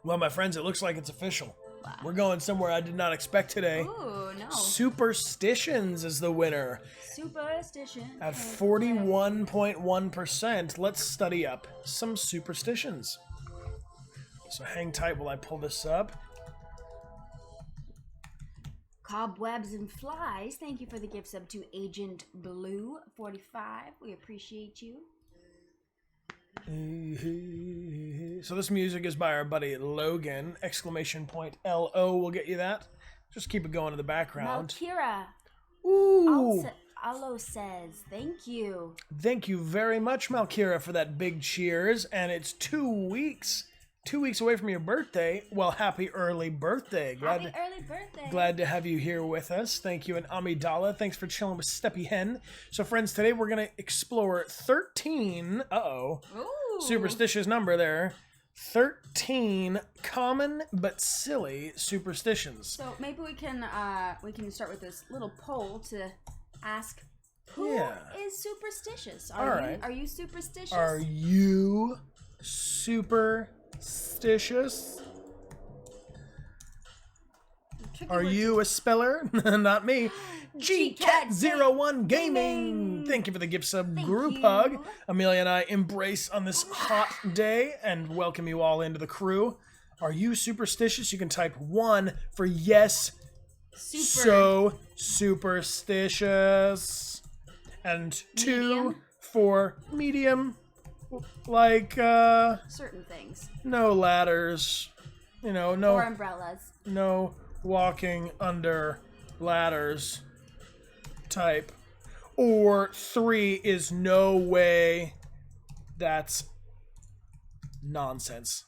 Well, my friends, it looks like it's official. Wow. We're going somewhere I did not expect today. Ooh, no. Superstitions is the winner. Superstition. At 41.1%, let's study up some superstitions. So hang tight while I pull this up. Cobwebs and flies. Thank you for the gift sub to Agent Blue 45. We appreciate you. So this music is by our buddy Logan. Exclamation point LO will get you that. Just keep it going in the background. Malkira. Ooh. Alo says, thank you. Thank you very much, Malkira, for that big cheers. And it's 2 weeks. 2 weeks away from your birthday. Well, happy early birthday. Happy early birthday. Glad to have you here with us. Thank you. And Amidala, thanks for chilling with Steppy Hen. So, friends, today we're going to explore 13... Ooh. Superstitious number there. 13 common but silly superstitions. So maybe we can start with this little poll to ask who is superstitious. Are you superstitious? Are you superstitious? Are you a speller? Not me. GCat01 Gaming. Thank you for the gift sub group hug. Amelia and I embrace on this hot day and welcome you all into the crew. Are you superstitious? You can type 1 for yes. So superstitious. And 2 for medium. Like certain things. No ladders. No or umbrellas. No walking under ladders type. Or 3 is no way. That's nonsense.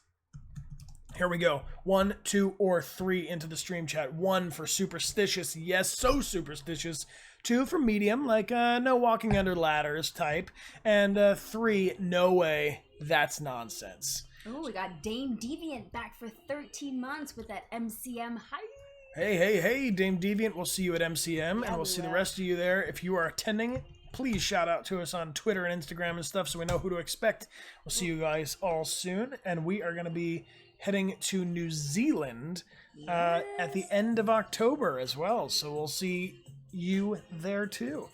Here we go. 1, 2, or 3 into the stream chat. 1 for superstitious. Yes, so superstitious. 2 for medium, like no walking under ladders type. And 3, no way. That's nonsense. Oh, we got Dame Deviant back for 13 months with that MCM hype. Hey, Dame Deviant, we'll see you at MCM, and we'll see the rest of you there. If you are attending, please shout out to us on Twitter and Instagram and stuff so we know who to expect. We'll see you guys all soon, and we are going to be heading to New Zealand at the end of October as well, so we'll see you there too.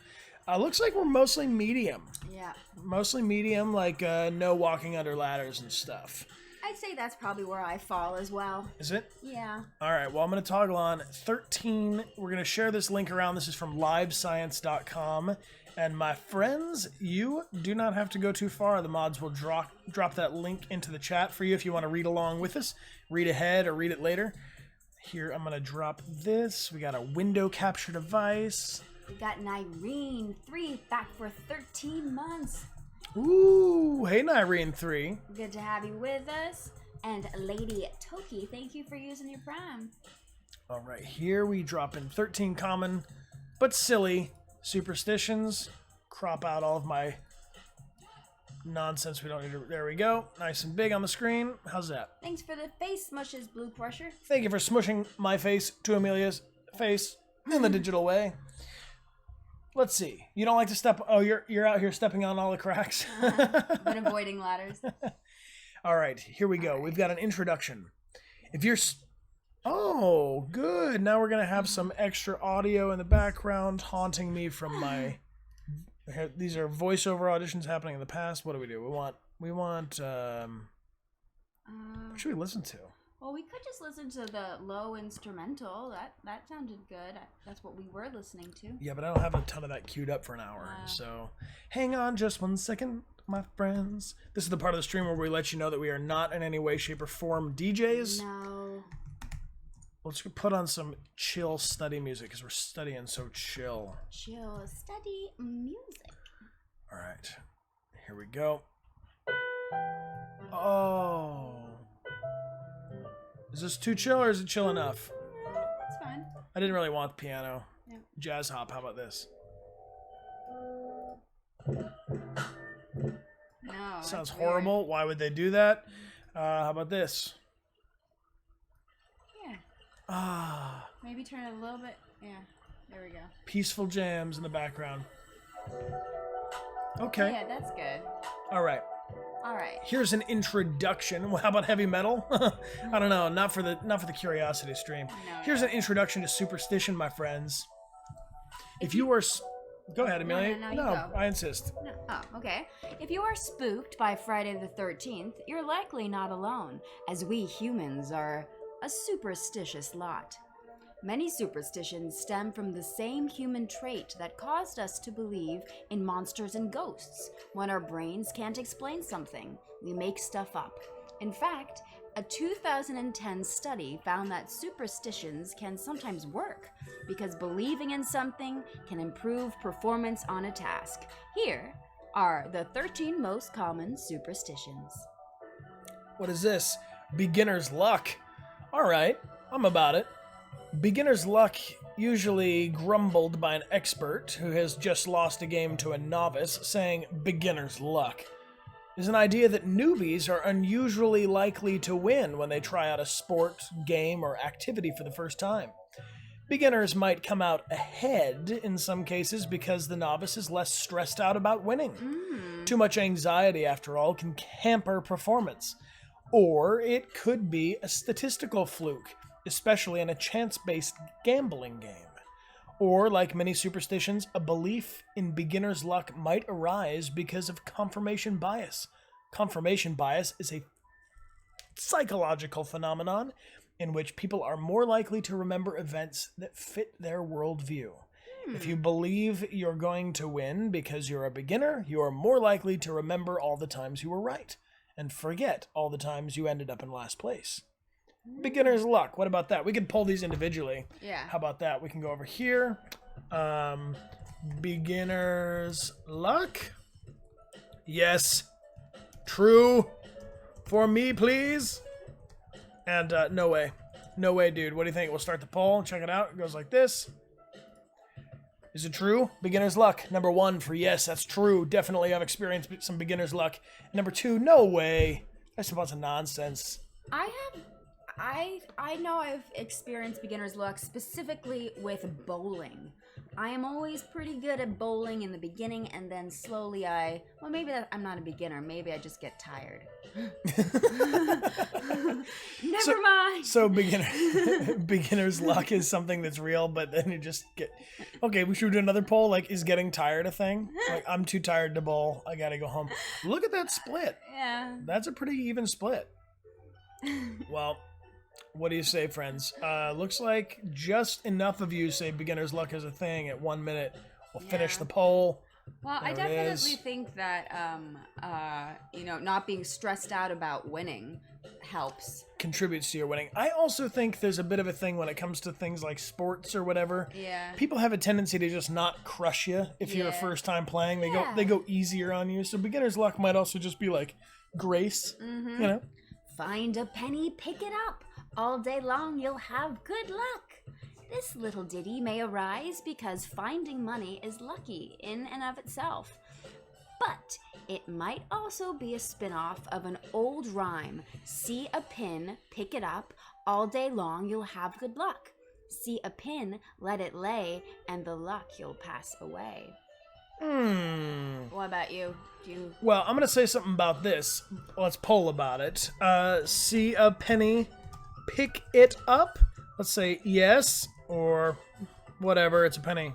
Looks like we're mostly medium. Yeah. Mostly medium, like no walking under ladders and stuff. I'd say that's probably where I fall as well. Is it? Yeah. All right, well, I'm going to toggle on 13. We're going to share this link around. This is from livescience.com. And my friends, you do not have to go too far. The mods will drop that link into the chat for you if you want to read along with us. Read ahead or read it later. Here, I'm going to drop this. We got a window capture device. We got Nyrene 3 back for 13 months. Ooh, hey Nyrene 3. Good to have you with us. And Lady Toki, thank you for using your Prime. All right, here we drop in 13 common but silly superstitions. Crop out all of my nonsense we don't need to. There we go. Nice and big on the screen. How's that? Thanks for the face smushes, Blue Crusher. Thank you for smushing my face to Amelia's face in the digital way. Let's see. You don't like to step... Oh, you're out here stepping on all the cracks. Been avoiding ladders. All right, here we go. We've got an introduction. If you're... Oh, good. Now we're going to have some extra audio in the background haunting me from my... These are voiceover auditions happening in the past. What do? We want... What should we listen to? Well, we could just listen to the low instrumental. That sounded good. That's what we were listening to. Yeah, but I don't have a ton of that queued up for an hour. So hang on just 1 second, my friends. This is the part of the stream where we let you know that we are not in any way, shape, or form DJs. No. Let's put on some chill study music because we're studying so chill. Chill study music. All right. Here we go. Oh. Is this too chill or is it chill enough? That's fine. I didn't really want the piano. Yeah. Jazz hop, how about this? No. Sounds horrible. Weird. Why would they do that? How about this? Yeah. Maybe turn it a little bit. Yeah. There we go. Peaceful jams in the background. Okay. Yeah, that's good. All right. All right. Here's an introduction. Well, how about heavy metal? I don't know. Not for the curiosity stream. No, Here's an introduction to superstition, my friends. If you were... Go ahead, Amelia. No, you go. I insist. No. Oh, okay. If you are spooked by Friday the 13th, you're likely not alone, as we humans are a superstitious lot. Many superstitions stem from the same human trait that caused us to believe in monsters and ghosts. When our brains can't explain something, we make stuff up. In fact, a 2010 study found that superstitions can sometimes work because believing in something can improve performance on a task. Here are the 13 most common superstitions. What is this? Beginner's luck. All right, I'm about it. Beginner's luck, usually grumbled by an expert who has just lost a game to a novice, saying beginner's luck, is an idea that newbies are unusually likely to win when they try out a sport, game, or activity for the first time. Beginners might come out ahead in some cases because the novice is less stressed out about winning. Too much anxiety, after all, can hamper performance. Or it could be a statistical fluke, especially in a chance-based gambling game. Or, like many superstitions, a belief in beginner's luck might arise because of confirmation bias. Confirmation bias is a psychological phenomenon in which people are more likely to remember events that fit their worldview. If you believe you're going to win because you're a beginner, you are more likely to remember all the times you were right and forget all the times you ended up in last place. Beginner's luck. What about that? We could pull these individually. Yeah. How about that? We can go over here. Beginner's luck. Yes. True. For me, please. And no way. No way, dude. What do you think? We'll start the poll. Check it out. It goes like this. Is it true? Beginner's luck. Number 1 for yes, that's true. Definitely I've experienced some beginner's luck. Number 2, no way. That's a bunch of nonsense. I know I've experienced beginner's luck specifically with bowling. I am always pretty good at bowling in the beginning, and then slowly maybe I'm not a beginner. Maybe I just get tired. Never mind. So beginner's luck is something that's real, but then you just get... Okay, we should do another poll, like, is getting tired a thing? Like, I'm too tired to bowl. I gotta go home. Look at that split. Yeah. That's a pretty even split. Well... What do you say, friends? Looks like just enough of you say beginner's luck is a thing at 1 minute. We'll finish the poll. Well, I definitely think that, not being stressed out about winning helps. Contributes to your winning. I also think there's a bit of a thing when it comes to things like sports or whatever. Yeah. People have a tendency to just not crush you if you're a first time playing. They go easier on you. So beginner's luck might also just be like grace, you know? Find a penny, pick it up. All day long you'll have good luck. This little ditty may arise because finding money is lucky in and of itself. But it might also be a spin-off of an old rhyme. See a pin, pick it up. All day long you'll have good luck. See a pin, let it lay, and the luck you'll pass away. What about you? Well, I'm going to say something about this. Let's poll about it. See a penny... Pick it up. Let's say yes or whatever. It's a penny.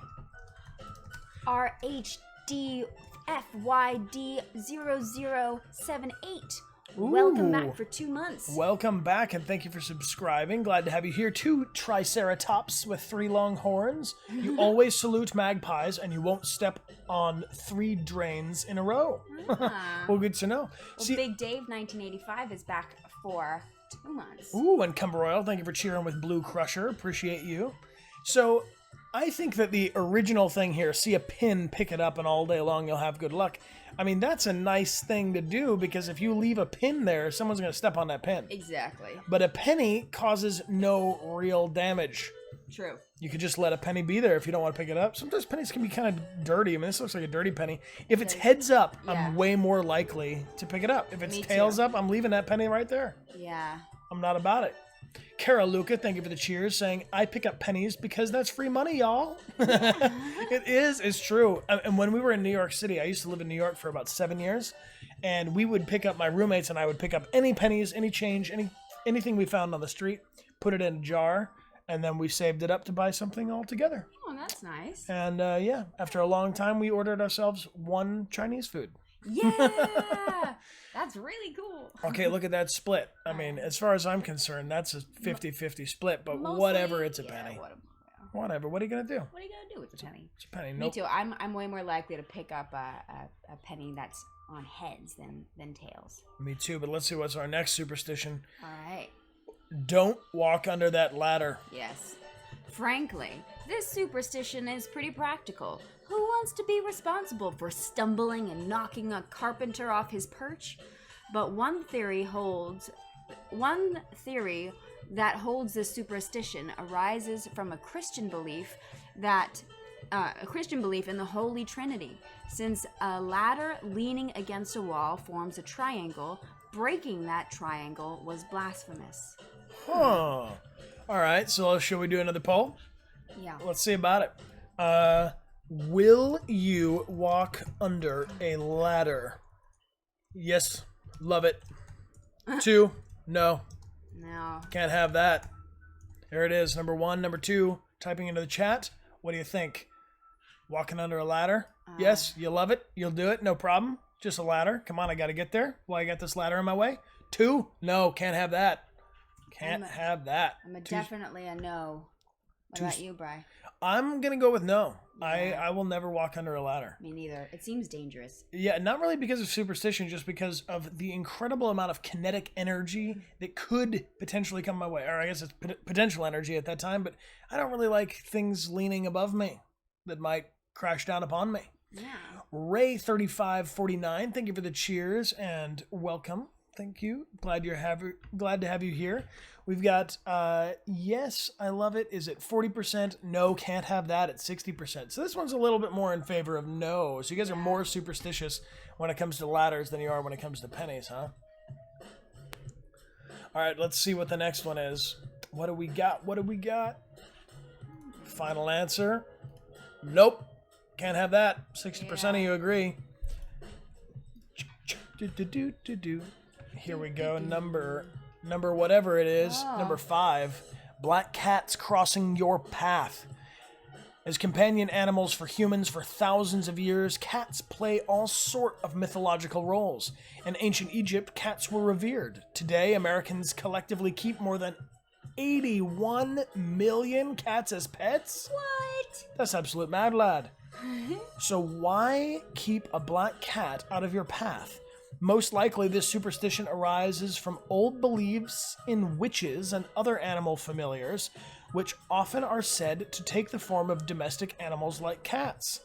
RHDFYD0078. Welcome back for 2 months. Welcome back and thank you for subscribing. Glad to have you here. 2 triceratops with 3 long horns. You always salute magpies and you won't step on 3 drains in a row. Well, good to know. Well, Big Dave 1985 is back for 2 months. Ooh, and Cumber Royal, thank you for cheering with Blue Crusher. Appreciate you. So, I think that the original thing here, see a pin, pick it up, and all day long you'll have good luck. I mean, that's a nice thing to do because if you leave a pin there, someone's going to step on that pin. Exactly. But a penny causes no real damage. True. You could just let a penny be there if you don't want to pick it up. Sometimes pennies can be kind of dirty. I mean, this looks like a dirty penny. If it's heads up, I'm way more likely to pick it up. If it's tails up, I'm leaving that penny right there. Yeah. I'm not about it. Kara Luca, thank you for the cheers, saying, I pick up pennies because that's free money, y'all. It is. It's true. And when we were in New York City, I used to live in New York for about 7 years. and we would pick up, my roommates and I would pick up any pennies, any change, anything we found on the street, put it in a jar, and then we saved it up to buy something all together. Oh, that's nice. And yeah, after a long time, we ordered ourselves one Chinese food. Yeah, that's really cool. Okay, look at that split. I mean, as far as I'm concerned, that's a 50-50 split, but Mostly, whatever, it's a yeah, penny. Whatever. What are you going to do? What are you gonna do with the penny? It's a penny. Me Nope. too. I'm way more likely to pick up a penny that's on heads than tails. Me too, but let's see what's our next superstition. All right. Don't walk under that ladder. Yes. Frankly, this superstition is pretty practical. Who wants to be responsible for stumbling and knocking a carpenter off his perch? But one theory that holds this superstition arises from a Christian belief in the Holy Trinity. Since a ladder leaning against a wall forms a triangle, breaking that triangle was blasphemous. Huh. All right, so shall we do another poll? Yeah. Let's see about it. Will you walk under a ladder? Yes, love it. 2, no. No. Can't have that. There it is, number 1. Number 2, typing into the chat. What do you think? Walking under a ladder? Yes, you love it. You'll do it, no problem. Just a ladder. Come on, I got to get there. Well, I got this ladder in my way. 2, no, can't have that. Can't have that. I'm definitely a no. What about you, Bri? I'm going to go with no. Yeah. I will never walk under a ladder. Me neither. It seems dangerous. Yeah, not really because of superstition, just because of the incredible amount of kinetic energy that could potentially come my way. Or I guess it's potential energy at that time, but I don't really like things leaning above me that might crash down upon me. Yeah. Ray3549, thank you for the cheers and welcome. Thank you. Glad to have you here. We've got yes, I love it. Is it 40%? No, can't have that at 60%. So this one's a little bit more in favor of no. So you guys are more superstitious when it comes to ladders than you are when it comes to pennies, huh? All right, let's see what the next one is. What do we got? Final answer. Nope. Can't have that. 60% of you agree. Here we go. Number whatever it is. Number 5. Black cats crossing your path. As companion animals for humans for thousands of years, cats play all sort of mythological roles. In ancient Egypt, cats were revered. Today, Americans collectively keep more than 81 million cats as pets? What? That's absolute mad, lad. So why keep a black cat out of your path? Most likely, this superstition arises from old beliefs in witches and other animal familiars, which often are said to take the form of domestic animals like cats.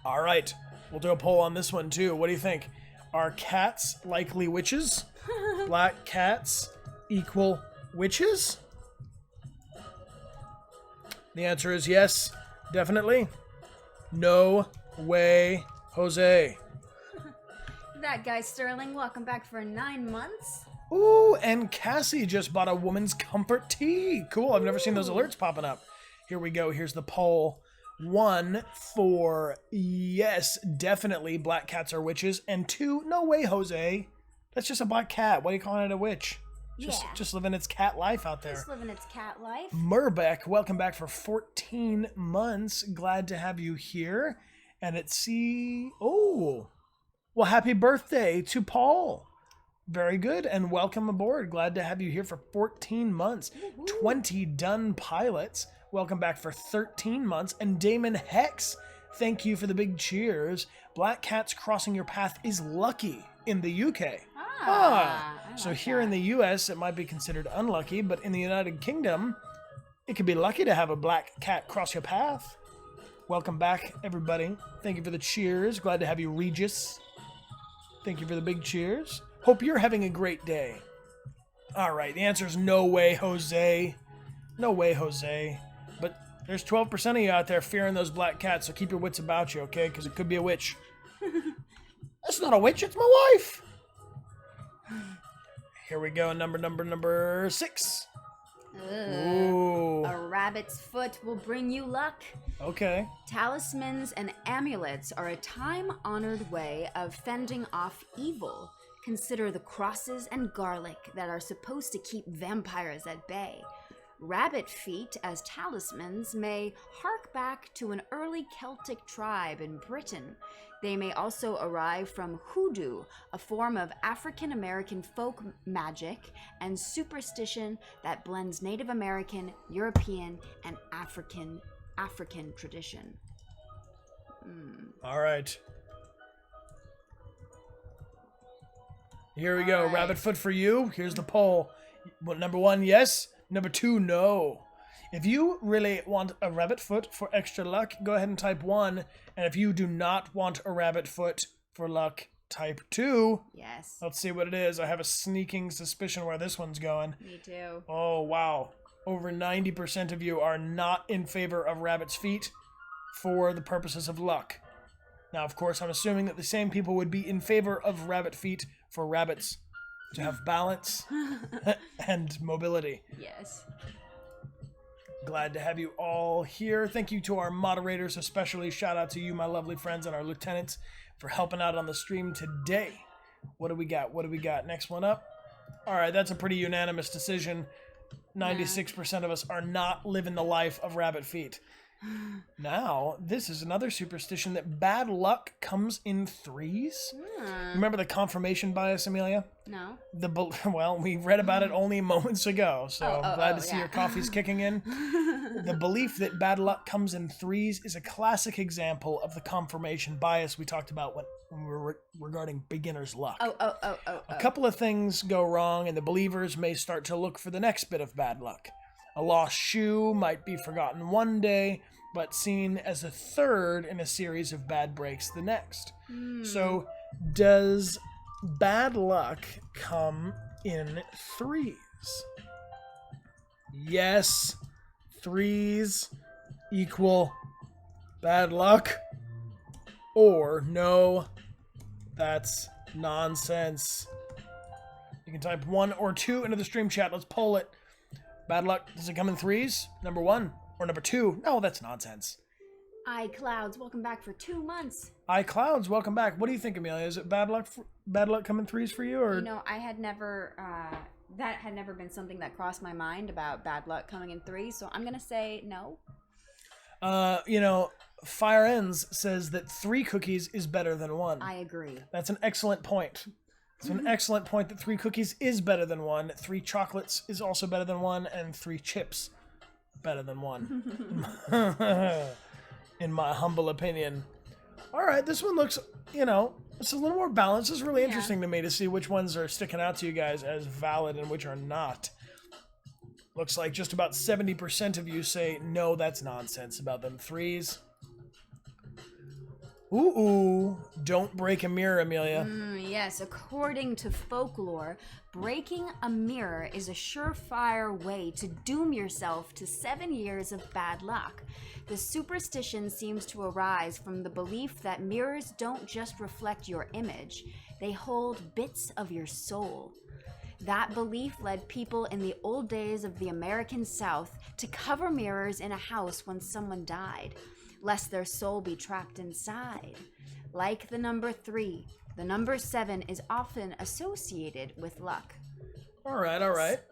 All right, we'll do a poll on this one too. What do you think? Are cats likely witches? Black cats equal witches? The answer is yes, definitely. No way, Jose. That guy Sterling, welcome back for 9 months. Ooh, and Cassie just bought a woman's comfort tea. Cool, I've never seen those alerts popping up. Here we go, here's the poll. 1 for yes, definitely black cats are witches, and 2, no way, Jose. That's just a black cat. Why are you calling it a witch? Just living its cat life out there. Just living its cat life. Murbeck, welcome back for 14 months. Glad to have you here. And oh, well, happy birthday to Paul. Very good, and welcome aboard. Glad to have you here for 14 months. Woo-hoo. 20 done pilots. Welcome back for 13 months. And Damon Hex, thank you for the big cheers. Black cats crossing your path is lucky in the UK. So here in the US, it might be considered unlucky, but in the United Kingdom, it could be lucky to have a black cat cross your path. Welcome back, everybody. Thank you for the cheers. Glad to have you, Regis. Thank you for the big cheers. Hope you're having a great day. All right, the answer is no way, Jose. No way, Jose. But there's 12% of you out there fearing those black cats, so keep your wits about you, okay? Because it could be a witch. That's not a witch, it's my wife. Here we go, number 6. Ooh. A rabbit's foot will bring you luck. Okay. Talismans and amulets are a time-honored way of fending off evil. Consider the crosses and garlic that are supposed to keep vampires at bay. Rabbit feet as talismans may hark back to an early Celtic tribe in Britain. They may also arrive from hoodoo, a form of African American folk magic and superstition that blends Native American, European, and African tradition. All right. Here we go. right. Rabbit foot for you. Here's the poll. Well, number 1, yes. Number 2, no. If you really want a rabbit foot for extra luck, go ahead and type 1. And if you do not want a rabbit foot for luck, type 2. Yes. Let's see what it is. I have a sneaking suspicion where this one's going. Me too. Oh, wow. Over 90% of you are not in favor of rabbit's feet for the purposes of luck. Now, of course, I'm assuming that the same people would be in favor of rabbit feet for rabbits to have balance and mobility. Yes. Glad to have you all here. Thank you to our moderators, especially shout out to you, my lovely friends, and our lieutenants for helping out on the stream today. What do we got? What do we got? Next one up. All right, that's a pretty unanimous decision. 96% of us are not living the life of rabbit feet. Now, this is another superstition that bad luck comes in threes. Remember the confirmation bias, Amelia? No. Well, we read about it only moments ago, so I'm glad to see your coffee's kicking in. The belief that bad luck comes in threes is a classic example of the confirmation bias we talked about when we were regarding beginner's luck. A couple of things go wrong, and the believers may start to look for the next bit of bad luck. A lost shoe might be forgotten one day, but seen as a third in a series of bad breaks the next. So, does bad luck come in threes? Yes, threes equal bad luck. Or no, that's nonsense. You can type 1 or 2 into the stream chat. Let's poll it. Bad luck, does it come in threes? Number 1 or number 2? No, that's nonsense. iClouds, welcome back for 2 months. iClouds, welcome back. What do you think, Amelia? Is it bad luck come in threes for you, or? You know, I had never, that had never been something that crossed my mind about bad luck coming in threes, so I'm gonna say no. You know, Fire Ends says that 3 cookies is better than 1. I agree. That's an excellent point. It's an excellent point that 3 cookies is better than 1. 3 chocolates is also better than 1, and 3 chips better than 1. In my humble opinion. All right, this one looks, you know, it's a little more balanced. It's really interesting to me to see which ones are sticking out to you guys as valid and which are not. Looks like just about 70% of you say, no, that's nonsense about them threes. Ooh, don't break a mirror, Amelia. Yes, according to folklore, breaking a mirror is a surefire way to doom yourself to 7 years of bad luck. The superstition seems to arise from the belief that mirrors don't just reflect your image, they hold bits of your soul. That belief led people in the old days of the American South to cover mirrors in a house when someone died, lest their soul be trapped inside. Like the number 3, the number 7 is often associated with luck. All right.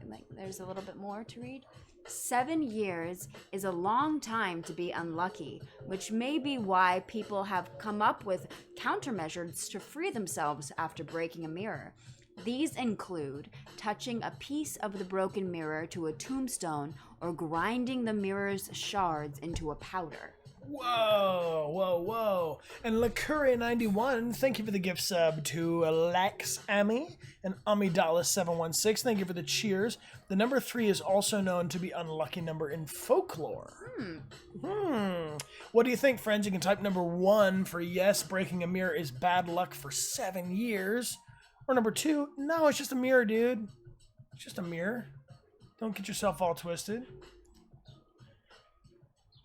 Like, there's a little bit more to read. 7 years is a long time to be unlucky, which may be why people have come up with countermeasures to free themselves after breaking a mirror. These include touching a piece of the broken mirror to a tombstone or grinding the mirror's shards into a powder. Whoa. And LaCurry91, thank you for the gift sub to Lex Ami and Amidala716. Thank you for the cheers. The number 3 is also known to be unlucky number in folklore. What do you think, friends? You can type number 1 for yes, breaking a mirror is bad luck for 7 years. Or number 2, no, it's just a mirror, dude. It's just a mirror. Don't get yourself all twisted.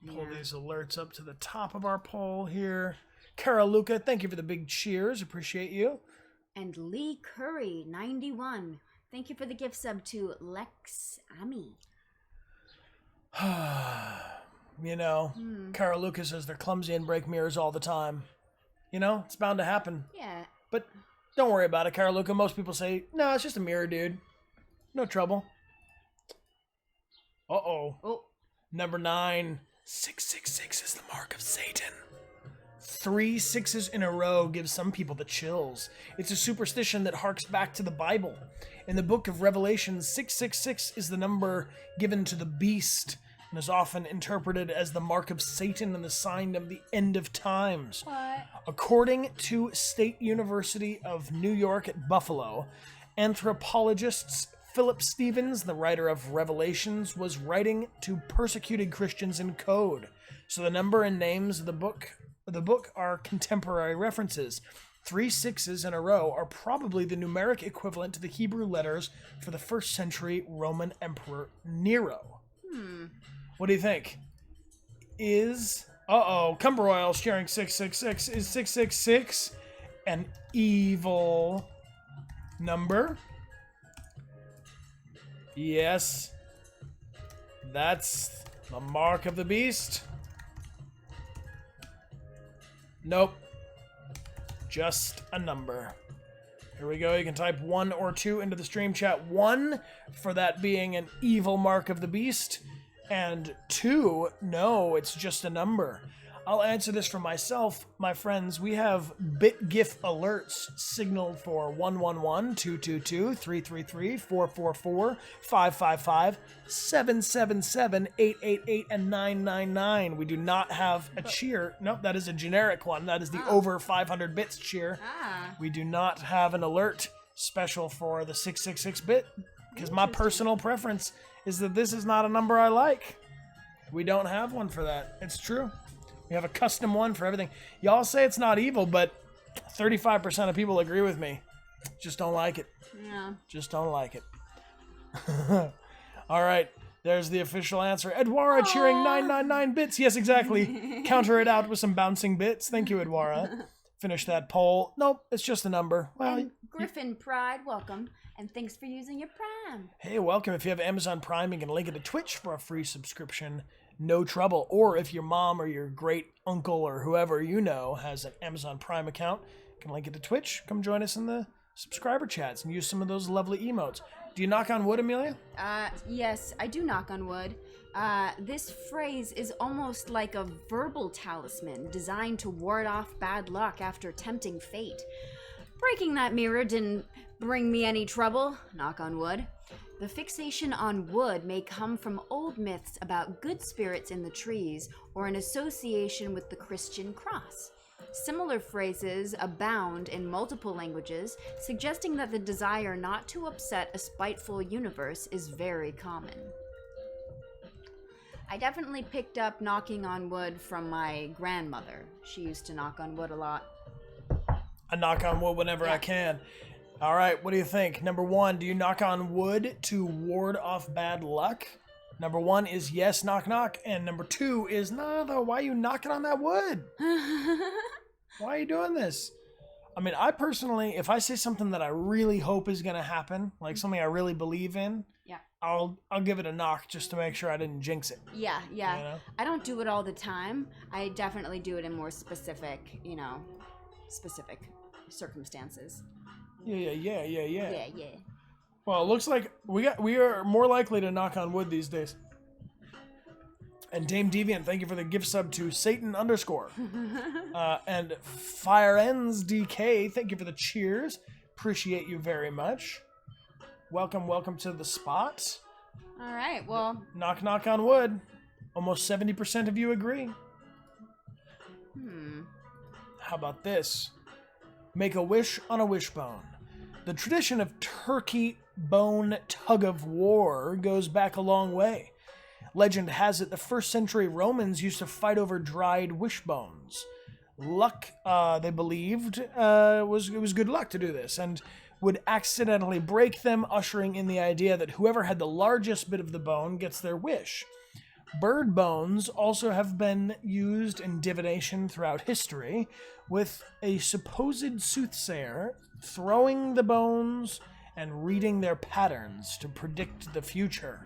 Pull these alerts up to the top of our poll here. Cara Luca, thank you for the big cheers. Appreciate you. And Lee Curry, 91. Thank you for the gift sub to Lex Ami. You know, Cara Lucas says they're clumsy and break mirrors all the time. You know, it's bound to happen. Yeah. But don't worry about it, Cara Lucas. Most people say, no, it's just a mirror, dude. No trouble. Uh-oh. Oh. Number 9. 666 is the mark of Satan. 3 6s in a row gives some people the chills. It's a superstition that harks back to the Bible. In the book of Revelation, 666 is the number given to the beast and is often interpreted as the mark of Satan and the sign of the end of times. What? According to State University of New York at Buffalo, anthropologists Philip Stevens, the writer of Revelations, was writing to persecuted Christians in code. So the number and names of the book are contemporary references. 3 6s in a row are probably the numeric equivalent to the Hebrew letters for the 1st century Roman Emperor Nero. What do you think? Cumber Royal sharing 666. Is 666 an evil number? Yes. That's the mark of the beast. Nope. Just a number. Here we go. You can type 1 or 2 into the stream chat. 1 for that being an evil mark of the beast. And 2, no, it's just a number. I'll answer this for myself, my friends. We have BitGIF alerts signaled for 111, 222, 333, 444, 555, 777, 888, and 999. We do not have a cheer. Nope, that is a generic one. That is the over 500 bits cheer. We do not have an alert special for the 666 bit because my personal preference is that this is not a number I like. We don't have one for that. It's true. We have a custom one for everything. Y'all say it's not evil, but 35% of people agree with me. Just don't like it. Yeah. Just don't like it. All right. There's the official answer. Edwara cheering 999 bits. Yes, exactly. Counter it out with some bouncing bits. Thank you, Edwara. Finish that poll. Nope, it's just a number. Well, And Griffin Pride, welcome. And thanks for using your Prime. Hey, welcome. If you have Amazon Prime, you can link it to Twitch for a free subscription. No trouble. Or if your mom or your great uncle or whoever you know has an Amazon Prime account, you can link it to Twitch. Come join us in the subscriber chats and use some of those lovely emotes. Do you knock on wood, Amelia? Yes, I do knock on wood. This phrase is almost like a verbal talisman designed to ward off bad luck after tempting fate. Breaking that mirror didn't bring me any trouble, knock on wood. The fixation on wood may come from old myths about good spirits in the trees or an association with the Christian cross. Similar phrases abound in multiple languages, suggesting that the desire not to upset a spiteful universe is very common. I definitely picked up knocking on wood from my grandmother. She used to knock on wood a lot. I knock on wood whenever I can. All right, what do you think? Number 1, do you knock on wood to ward off bad luck? Number 1 is yes, knock, knock. And number 2 is, no, though, why are you knocking on that wood? Why are you doing this? I mean, I personally, if I say something that I really hope is going to happen, like something I really believe in, I'll give it a knock just to make sure I didn't jinx it. Yeah. You know? I don't do it all the time. I definitely do it in more specific, specific circumstances. Yeah. Well, it looks like we are more likely to knock on wood these days. And Dame Deviant, thank you for the gift sub to Satan _. And Fire Ends DK, thank you for the cheers. Appreciate you very much. Welcome to the spot. All right, well. Knock, knock on wood. Almost 70% of you agree. How about this? Make a wish on a wishbone. The tradition of turkey bone tug of war goes back a long way. Legend has it the 1st century Romans used to fight over dried wishbones. Luck, they believed, it was good luck to do this, and would accidentally break them, ushering in the idea that whoever had the largest bit of the bone gets their wish. Bird bones also have been used in divination throughout history, with a supposed soothsayer throwing the bones and reading their patterns to predict the future.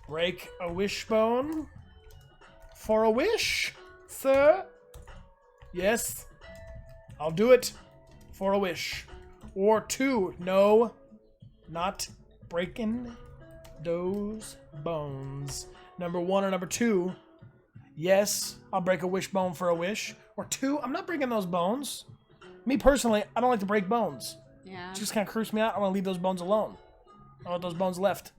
Break a wishbone for a wish, sir? Yes, I'll do it for a wish. Or 2. No, not breaking those bones. Number 1 or number 2. Yes, I'll break a wishbone for a wish. Or 2, I'm not breaking those bones. Me personally, I don't like to break bones. Yeah. It just kind of creeps me out. I want to leave those bones alone. I want those bones left.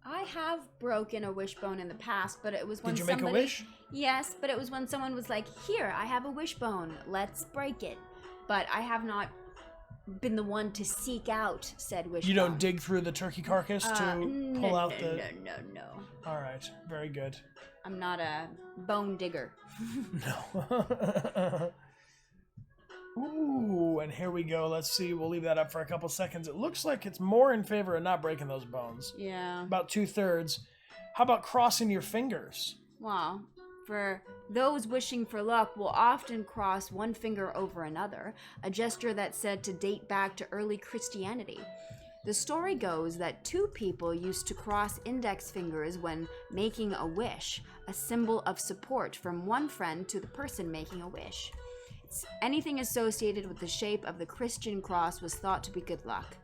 I have broken a wishbone in the past, but it was when Did you make a wish? Yes, but it was when someone was like, "Here, I have a wishbone. Let's break it." But I have not been the one to seek out said wishbone. You don't dig through the turkey carcass to pull out the... No. All right, very good. I'm not a bone digger. No. Ooh, and here we go. Let's see. We'll leave that up for a couple seconds. It looks like it's more in favor of not breaking those bones. Yeah. About 2/3. How about crossing your fingers? Well, for those wishing for luck will often cross one finger over another, a gesture that's said to date back to early Christianity. The story goes that 2 people used to cross index fingers when making a wish, a symbol of support from one friend to the person making a wish. Anything associated with the shape of the Christian cross was thought to be good luck.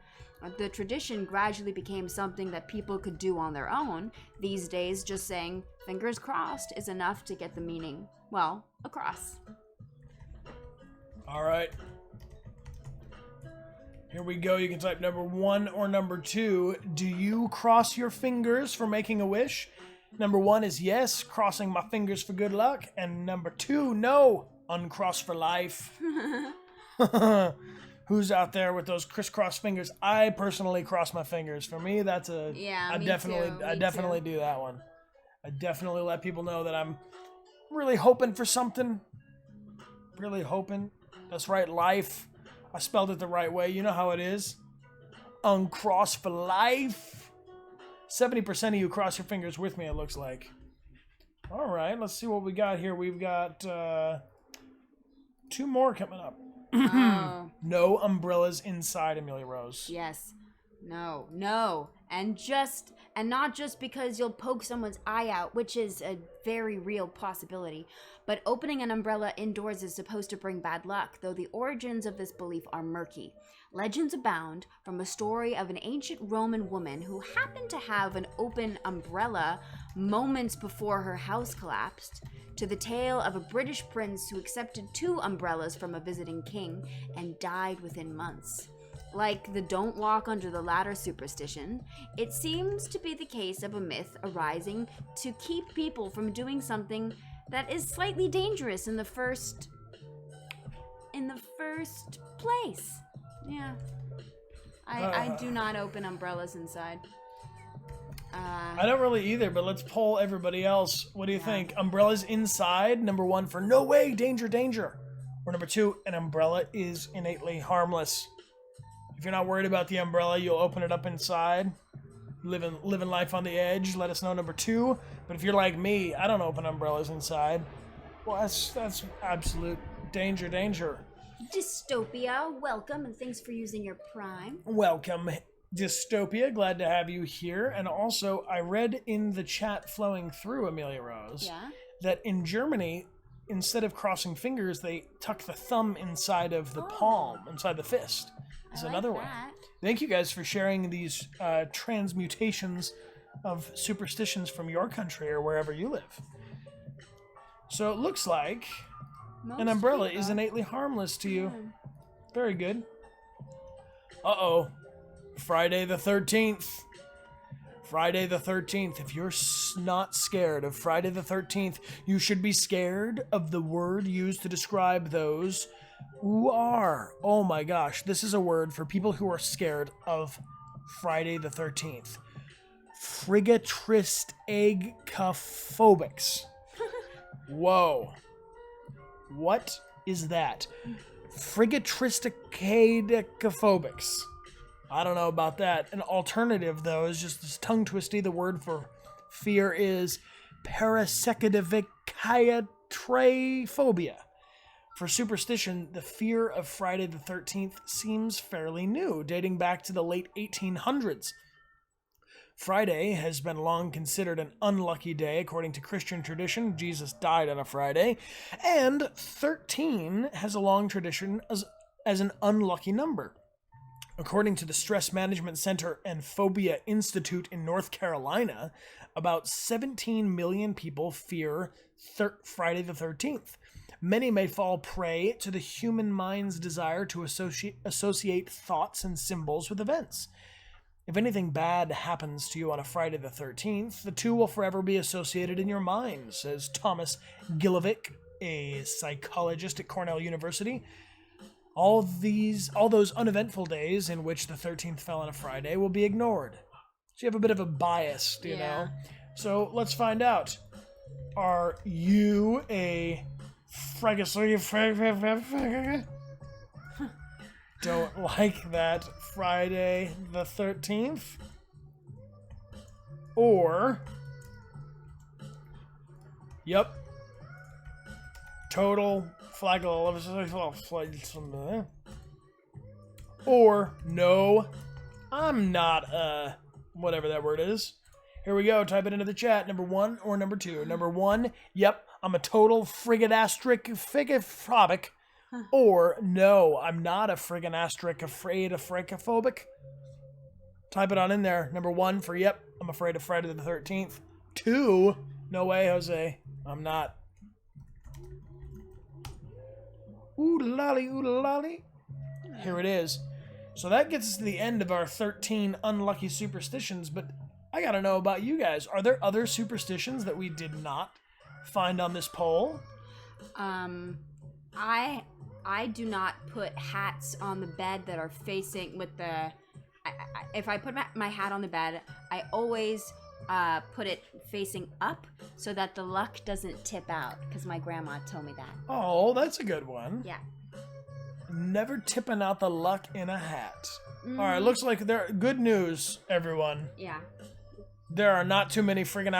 The tradition gradually became something that people could do on their own. These days, just saying fingers crossed is enough to get the meaning, well, across. All right. Here we go. You can type number 1 or number 2. Do you cross your fingers for making a wish? Number 1 is yes, crossing my fingers for good luck. And number 2, no, uncross for life. Who's out there with those crisscross fingers? I personally cross my fingers. For me, that's a... Yeah, I me definitely too. do that one. I definitely let people know that I'm really hoping for something. Really hoping. That's right, life. I spelled it the right way. You know how it is. Uncross for life. 70% of you cross your fingers with me, it looks like. All right, let's see what we got here. We've got 2 more coming up. Oh. No umbrellas inside, Amelia Rose. Yes. No. And not just because you'll poke someone's eye out, which is a very real possibility, but opening an umbrella indoors is supposed to bring bad luck, though the origins of this belief are murky. Legends abound, from a story of an ancient Roman woman who happened to have an open umbrella moments before her house collapsed, to the tale of a British prince who accepted 2 umbrellas from a visiting king and died within months. Like the don't walk under the ladder superstition, it seems to be the case of a myth arising to keep people from doing something that is slightly dangerous in the first place. Yeah. I do not open umbrellas inside. I don't really either, but let's poll everybody else. What do you think? Umbrellas inside, number 1 for no way, danger, danger. Or number 2, an umbrella is innately harmless. If you're not worried about the umbrella, you'll open it up inside. Living life on the edge. Let us know number 2. But if you're like me, I don't open umbrellas inside. Well, that's absolute danger, danger. Dystopia, welcome, and thanks for using your Prime. Welcome, Dystopia. Glad to have you here. And also, I read in the chat flowing through, Amelia Rose, that in Germany, instead of crossing fingers, they tuck the thumb inside of the palm, inside the fist. Is another one. Thank you guys for sharing these transmutations of superstitions from your country or wherever you live. So it looks like an umbrella is innately harmless to you. Very good. Uh-oh. Friday the 13th. Friday the 13th. If you're not scared of Friday the 13th, you should be scared of the word used to describe those who are. Oh my gosh, this is a word for people who are scared of Friday the 13th. Frigatristagophobics. Whoa. What is that? Frigatristagophobics. I don't know about that. An alternative, though, is just this tongue twisty. The word for fear is paraskevidikayatraphobia. For superstition, the fear of Friday the 13th seems fairly new, dating back to the late 1800s. Friday has been long considered an unlucky day according to Christian tradition. Jesus died on a Friday. And 13 has a long tradition as an unlucky number. According to the Stress Management Center and Phobia Institute in North Carolina, about 17 million people fear Friday the 13th. Many may fall prey to the human mind's desire to associate thoughts and symbols with events. If anything bad happens to you on a Friday the 13th, the two will forever be associated in your mind, says Thomas Gilovic, a psychologist at Cornell University. All those uneventful days in which the 13th fell on a Friday will be ignored. So you have a bit of a bias, you know? So let's find out. Are you a don't like that Friday the 13th? Or, yep, total flagel, or no, I'm not whatever that word is. Here we go, type it into the chat, number 1 or number 2. Number 1, yep, I'm a total friggin-astric-phobic. Or, no, I'm not a friggin-astric afraid of fricophobic. Type it on in there. Number 1 for, yep, I'm afraid of Friday the 13th. 2, no way, Jose, I'm not. Oodalali, oodalali. Here it is. So that gets us to the end of our 13 unlucky superstitions, but I gotta know about you guys. Are there other superstitions that we did not find on this poll? I do not put hats on the bed that are facing with the... if I put my hat on the bed, I always put it facing up so that the luck doesn't tip out, because my grandma told me that. Oh, that's a good one. Yeah. Never tipping out the luck in a hat. All right, looks like good news, everyone. Yeah. There are not too many friggin'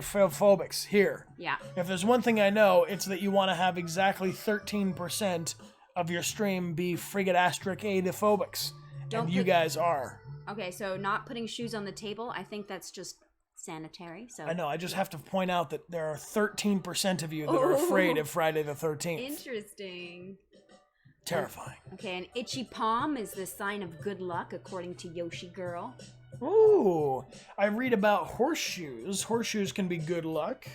phobics here. Yeah. If there's one thing I know, it's that you want to have exactly 13% of your stream be friggin-astric-phobics. And you guys are. Okay, so not putting shoes on the table, I think that's just sanitary. So I know, I just have to point out that there are 13% of you that are afraid of Friday the 13th. Interesting. Terrifying. Okay, an itchy palm is the sign of good luck, according to Yoshi Girl. Ooh, I read about horseshoes. Horseshoes can be good luck.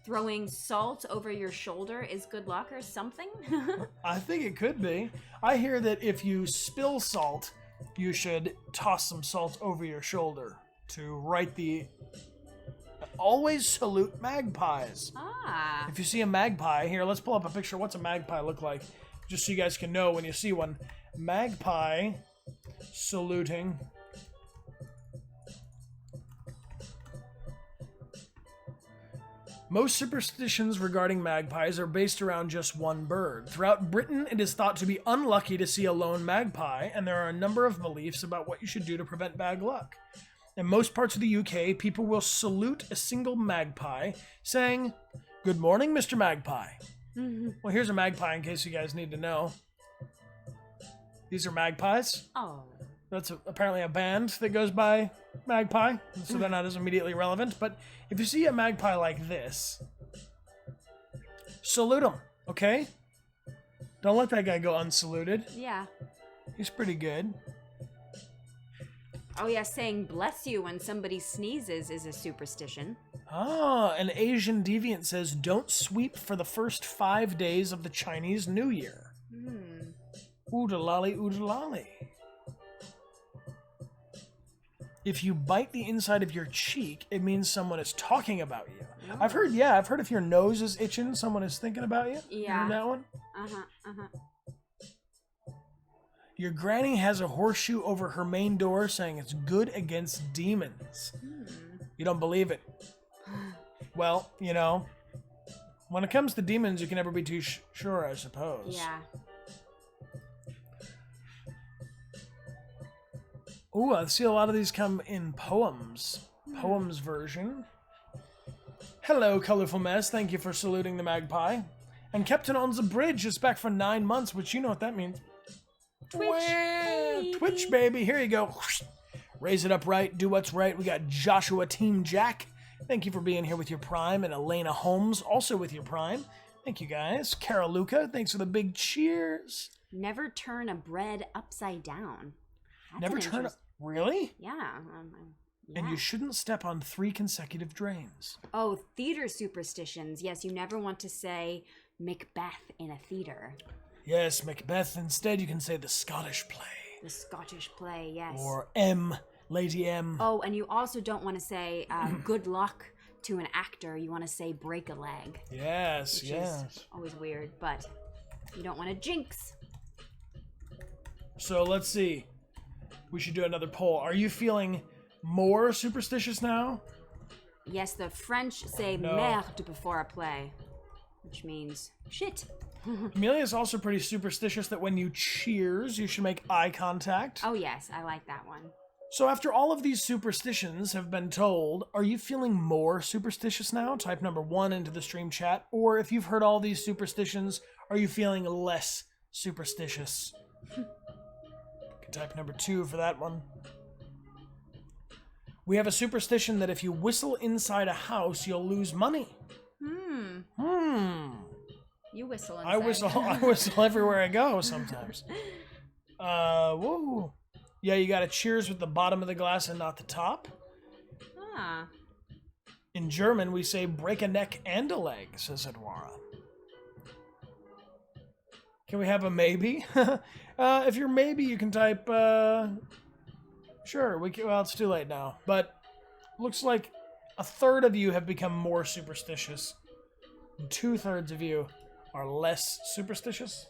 Throwing salt over your shoulder is good luck or something? I think it could be. I hear that if you spill salt, you should toss some salt over your shoulder to write the... Always salute magpies. Ah. If you see a magpie, here, let's pull up a picture. What's a magpie look like? Just so you guys can know when you see one. Magpie saluting. Most superstitions regarding magpies are based around just one bird. Throughout Britain, it is thought to be unlucky to see a lone magpie, and there are a number of beliefs about what you should do to prevent bad luck. In most parts of the UK, people will salute a single magpie, saying, "Good morning, Mr. Magpie." Well, here's a magpie in case you guys need to know. These are magpies. Oh. That's apparently a band that goes by Magpie, so they're not as immediately relevant. But if you see a magpie like this, salute him, okay? Don't let that guy go unsaluted. Yeah. He's pretty good. Oh yeah, saying bless you when somebody sneezes is a superstition. Ah, an Asian deviant says don't sweep for the first 5 days of the Chinese New Year. Oodalali, oodalali. If you bite the inside of your cheek, it means someone is talking about you. Oh. I've heard if your nose is itching, someone is thinking about you. Yeah. You heard that one? Uh-huh. Your granny has a horseshoe over her main door saying it's good against demons. You don't believe it. Well, you know, when it comes to demons, you can never be too sure, I suppose. Yeah. Ooh, I see a lot of these come in poems. Poems version. Hello, Colorful Mess. Thank you for saluting the magpie. And Captain on the Bridge is back for 9 months, which you know what that means. Twitch, baby. Twitch, baby. Here you go. Raise it up right, do what's right. We got Joshua Team Jack. Thank you for being here with your Prime. And Elena Holmes, also with your Prime. Thank you, guys. Cara Luca, thanks for the big cheers. Never turn a bread upside down. That's Never an turn... interest- Really? Yeah. And yeah. you shouldn't step on 3 consecutive drains. Oh, theater superstitions. Yes, you never want to say Macbeth in a theater. Yes, Macbeth. Instead, you can say the Scottish play. The Scottish play, yes. Or M, Lady M. Oh, and you also don't want to say good luck to an actor. You want to say break a leg. Yes, Which yes. is always weird, but you don't want to jinx. So let's see. We should do another poll. Are you feeling more superstitious now? Yes, the French say No. merde before a play, which means shit. Amelia is also pretty superstitious that when you cheers, you should make eye contact. Oh, yes, I like that one. So after all of these superstitions have been told, are you feeling more superstitious now? Type number 1 into the stream chat. Or if you've heard all these superstitions, are you feeling less superstitious? You can type number 2 for that one. We have a superstition that if you whistle inside a house, you'll lose money. You whistle inside. I whistle everywhere I go sometimes. Whoa. Yeah, you gotta cheers with the bottom of the glass and not the top. Ah. In German, we say break a neck and a leg, says Edwara. Can we have a maybe? If you're maybe, you can type, sure, well, it's too late now. But looks like a third of you have become more superstitious. And 2/3 of you are less superstitious.